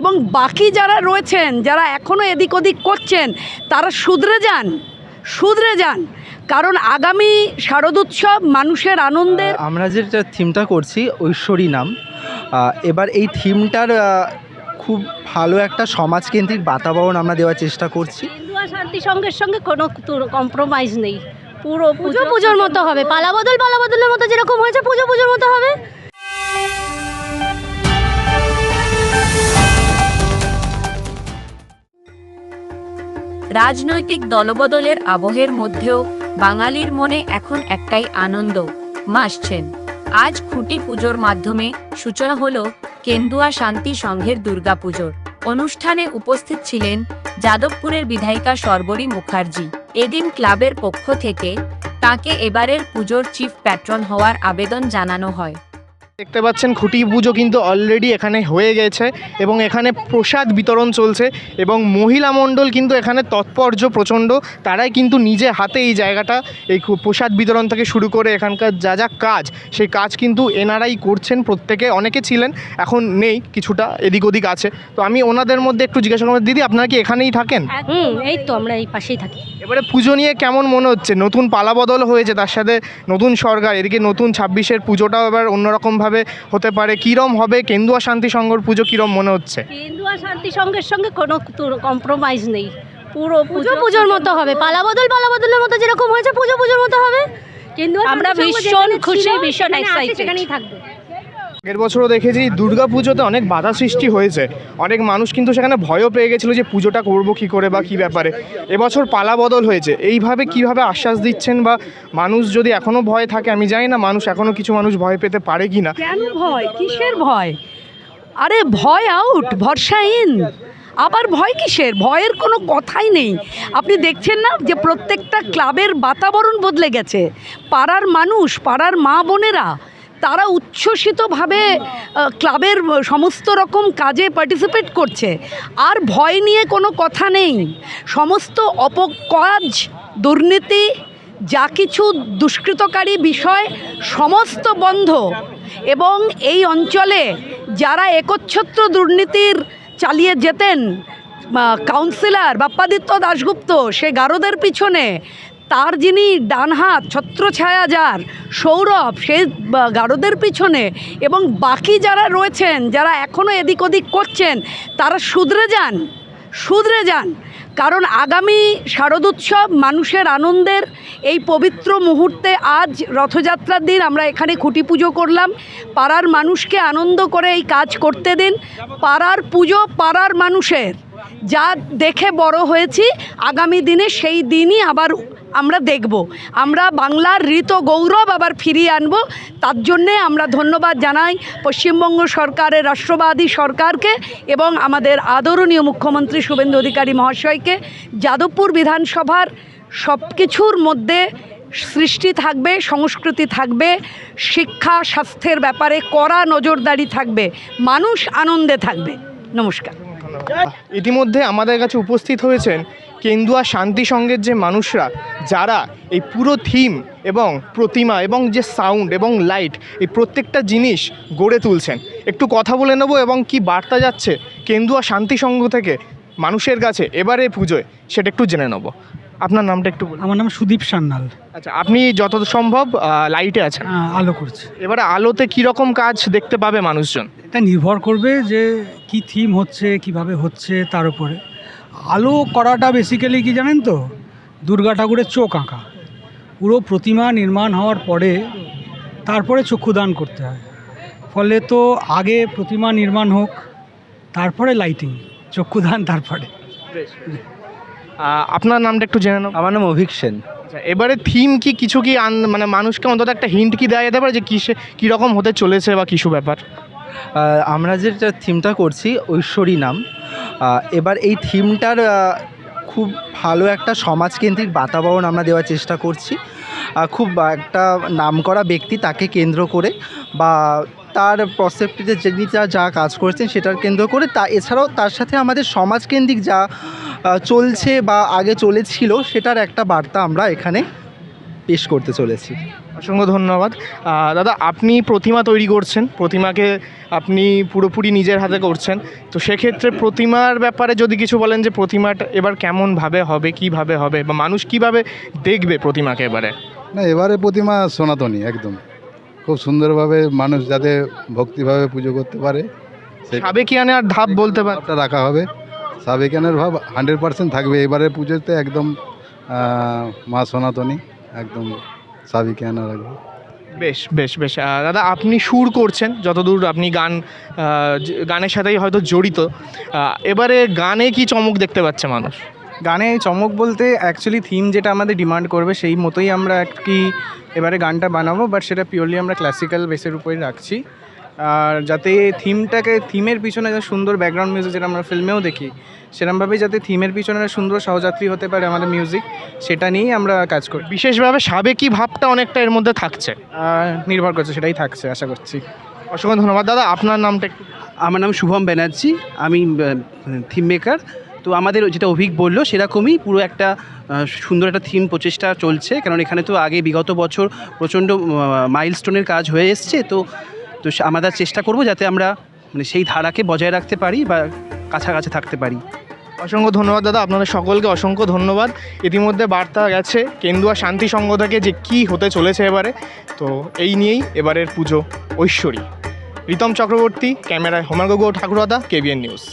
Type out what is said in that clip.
এবং বাকি যারা রয়েছেন, যারা এখনও এদিক ওদিক করছেন, তারা শুধরে যান। কারণ আগামী শারদোৎসব মানুষের আনন্দের। আমরা যেটা থিমটা করছি ঐশ্বরী নাম, এবার এই থিমটার খুব ভালো একটা সমাজকেন্দ্রিক বাতাবরণ আমরা দেওয়ার চেষ্টা করছি। কেন্দুয়া শান্তি সংঘের সঙ্গে কোনো কম্প্রোমাইজ নেই, পুরো পুজোর মতো হবে। পালাবদলের মতো যেরকম হয়েছে পুজোর মতো হবে। রাজনৈতিক দলবদলের আবহের মধ্যেও বাঙালির মনে এখন একটাই আনন্দ, মা আসছেন। আজ খুঁটি পুজোর মাধ্যমে সূচনা হলো কেন্দুয়া শান্তি সংঘের দুর্গাপুজোর। অনুষ্ঠানে উপস্থিত ছিলেন যাদবপুরের বিধায়িকা শর্বরী মুখার্জি। এদিন ক্লাবের পক্ষ থেকে তাকে এবারের পুজোর চিফ প্যাট্রন হওয়ার আবেদন জানানো হয়। দেখতে পাচ্ছেন খুঁটি পুজো কিন্তু অলরেডি এখানে হয়ে গেছে এবং এখানে প্রসাদ বিতরণ চলছে এবং মহিলা মণ্ডল কিন্তু এখানে তৎপর্য প্রচণ্ড। তারাই কিন্তু নিজে হাতে এই জায়গাটা, এই প্রসাদ বিতরণ থেকে শুরু করে এখানকার যা কাজ, সেই কাজ কিন্তু এনারাই করছেন। প্রত্যেকে, অনেকে ছিলেন, এখন নেই, কিছুটা এদিক ওদিক আছে। তো আমি ওনাদের মধ্যে একটু জিজ্ঞাসা করবো, দিদি আপনারা কি এখানেই থাকেন? এই তো আমরা এই পাশেই থাকি। এবারে পুজো নিয়ে কেমন মনে হচ্ছে? নতুন পালাবদল হয়েছে, তার সাথে নতুন সরকার, এদিকে নতুন 26-এর পুজোটাও এবার অন্যরকমভাবে হতে পারে। কিরম হবে কেন্দুয়া শান্তি সংঘর পুজো, কিরম মনে হচ্ছে? কেন্দুয়া শান্তি সংঘের সঙ্গে কোনো কম্প্রোমাইজ নেই, পুরো পুজোর মতো হবে। পালাবদলের মতো যেরকম হয়েছে পুজোর মতো হবে। কিন্তু আমরা ভীষণ খুশি, ভীষণ এক্সাইটেড, সেখানেই থাকবে। আগের বছরও দেখেছি দুর্গা পুজোতে অনেক বাধা সৃষ্টি হয়েছে, অনেক মানুষ কিন্তু সেখানে ভয়ও পেয়ে গেছিলো যে পুজোটা করবো কী করে বা কী ব্যাপারে। এবছর পালা বদল হয়েছে, এইভাবে কিভাবে আশ্বাস দিচ্ছেন? বা মানুষ যদি এখনও ভয় থাকে, আমি জানি না মানুষ এখনও কিছু মানুষ ভয় পেতে পারে কি না। কেন ভয়? কিসের ভয়? আরে ভয় আউট, ভরসা ইন। আবার ভয় কিসের? ভয়ের কোনো কথাই নেই। আপনি দেখছেন না যে প্রত্যেকটা ক্লাবের বাতাবরণ বদলে গেছে। পাড়ার মানুষ, পাড়ার মা বোনেরা, তারা উচ্ছ্বসিতভাবে ক্লাবের সমস্ত রকম কাজে পার্টিসিপেট করছে। আর ভয় নিয়ে কোনো কথা নেই। সমস্ত অপকাজ, দুর্নীতি, যা কিছু দুষ্কৃতকারী বিষয় সমস্ত বন্ধ। এবং এই অঞ্চলে যারা একচ্ছত্র দুর্নীতির চালিয়ে যেতেন, কাউন্সিলর বাপ্পাদিত্য দাশগুপ্ত, সে গারদের পিছনে, তার যিনি ডান হাত ছত্রছায়া, যার সৌরভ, সে গারদের পিছনে, এবং বাকি যারা রয়েছেন, যারা এখনও এদিক ওদিক করছেন, তারা শুধরে যান। কারণ আগামী শারদোৎসব মানুষের আনন্দের এই পবিত্র মুহূর্তে, আজ রথযাত্রার দিন আমরা এখানে খুঁটি পুজো করলাম। পাড়ার মানুষকে আনন্দ করে এই কাজ করতে দিন। পাড়ার পুজো পাড়ার মানুষের, যা দেখে বড় হয়েছি, আগামী দিনে সেই দিনই আবার আমরা দেখব। আমরা বাংলার ঋত গৌরব আবার ফিরিয়ে আনব। তার জন্যে আমরা ধন্যবাদ জানাই পশ্চিমবঙ্গ সরকারের, রাষ্ট্রবাদী সরকারকে এবং আমাদের আদরণীয় মুখ্যমন্ত্রী শুভেন্দু অধিকারী মহাশয়কে। যাদবপুর বিধানসভার সব কিছুর মধ্যে সৃষ্টি থাকবে, সংস্কৃতি থাকবে, শিক্ষা স্বাস্থ্যের ব্যাপারে কড়া নজরদারি থাকবে, মানুষ আনন্দে থাকবে। নমস্কার। ইতিমধ্যে আমাদের কাছে উপস্থিত হয়েছেন কেন্দুয়া শান্তি সংঘের যে মানুষরা, যারা এই পুরো থিম এবং প্রতিমা এবং যে সাউন্ড এবং লাইট, এই প্রত্যেকটা জিনিস গড়ে তুলছেন। একটু কথা বলে নেব এবং কি বার্তা যাচ্ছে কেন্দুয়া শান্তি সংঘ থেকে মানুষের কাছে এবারে পুজোয়, সেটা একটু জেনে নেব। আপনার নামটা একটু বলুন। আমার নাম সুদীপ সান্যাল। আচ্ছা, আপনি যত সম্ভব লাইটে আছেন, আলো করছি। এবারে আলোতে কীরকম কাজ দেখতে পাবে মানুষজন? এটা নির্ভর করবে যে কি থিম হচ্ছে, কিভাবে হচ্ছে, তার উপরে। আলো করাটা বেসিক্যালি কি জানেন তো, দুর্গা ঠাকুরের চোখ আঁকা। পুরো প্রতিমা নির্মাণ হওয়ার পরে তারপরে চক্ষুদান করতে হয়। ফলে তো আগে প্রতিমা নির্মাণ হোক, তারপরে লাইটিং, চক্ষুদান তারপরে। আপনার নামটা একটু জেনে নেব। আমার নাম অভিক সেন। এবারে থিম কি কিছু কি মানে মানুষকে অন্তত একটা হিন্ট কি দেওয়া যেতে পারে যে কীরকম হতে চলেছে বা কিছু ব্যাপার? আমরা যেটা থিমটা করছি ঐশ্বরী নাম, এবার এই থিমটার খুব ভালো একটা সমাজকেন্দ্রিক বাতাবরণ আমরা দেওয়ার চেষ্টা করছি। খুব একটা নামকরা ব্যক্তি, তাকে কেন্দ্র করে বা তার প্রসেপ্টিতে যিনি যা কাজ করছেন সেটার কেন্দ্র করে, এছাড়াও তার সাথে আমাদের সমাজকেন্দ্রিক যা চলছে বা আগে চলেছিল, সেটার একটা বার্তা আমরা এখানে পেশ করতে চলেছি। অসংখ্য ধন্যবাদ। দাদা, আপনি প্রতিমা তৈরি করছেন, প্রতিমাকে আপনি পুরোপুরি নিজের হাতে করছেন, তো সেক্ষেত্রে প্রতিমার ব্যাপারে যদি কিছু বলেন যে প্রতিমাটা এবার কেমনভাবে হবে, কিভাবে হবে, বা মানুষ কিভাবে দেখবে প্রতিমাকে এবারে? না, এবারে প্রতিমা সনাতনী একদম, খুব সুন্দরভাবে মানুষ যাতে ভক্তিভাবে পুজো করতে পারে সেই সাবেকিয়ানে আর ধাপ বলতে পারেন। ভাবটা রাখা হবে। সাবেকানের ভাব 100% থাকবে এবারে পুজোতে, একদম মা সনাতনী একদম সাবেকিয়ানা রাখবে। বেশ বেশ বেশ। দাদা, আপনি সুর করছেন, যতদূর আপনি গানের সাথেই হয়তো জড়িত, এবারে গানে কি চমক দেখতে পাচ্ছে মানুষ? গানে চমক বলতে অ্যাকচুয়ালি থিম যেটা আমাদের ডিমান্ড করবে সেই মতোই আমরা কি এবারে গানটা বানাবো, বাট সেটা পিওরলি আমরা ক্লাসিক্যাল বেসের উপরেই রাখছি। আর যাতে থিমের পিছনে যে সুন্দর ব্যাকগ্রাউন্ড মিউজিক যেটা আমরা ফিল্মেও দেখি, সেরকমভাবেই যাতে থিমের পিছনে সুন্দর সহযাত্রী হতে পারে আমাদের মিউজিক, সেটা নিয়েই আমরা কাজ করি। বিশেষভাবে সাবেকি ভাবটা অনেকটা এর মধ্যে থাকছে, নির্ভর করছে, সেটাই থাকছে আশা করছি। অসংখ্য ধন্যবাদ। দাদা, আপনার নামটা একটু? আমার নাম শুভম ব্যানার্জি, আমি থিম মেকার। তো আমাদের যেটা অভিক বললো সেরকমই পুরো একটা সুন্দর একটা থিম প্রচেষ্টা চলছে, কারণ এখানে তো আগে বিগত বছর প্রচণ্ড মাইলস্টোনের কাজ হয়ে এসছে। তো আমরা চেষ্টা করব যাতে আমরা মানে সেই ধারাকে বজায় রাখতে পারি বা কাছাকাছি থাকতে পারি। অসংখ্য ধন্যবাদ দাদা, আপনাদের সকলকে অসংখ্য ধন্যবাদ। ইতিমধ্যে বার্তা গেছে কেন্দুয়া শান্তি সংঘ থেকে যে কী হতে চলেছে এবারে, তো এই নিয়েই এবারের পুজো ঐশ্বরী। রিতম চক্রবর্তী, ক্যামেরায় হোমার্গো ঠাকুরদা, কেবিএন নিউজ।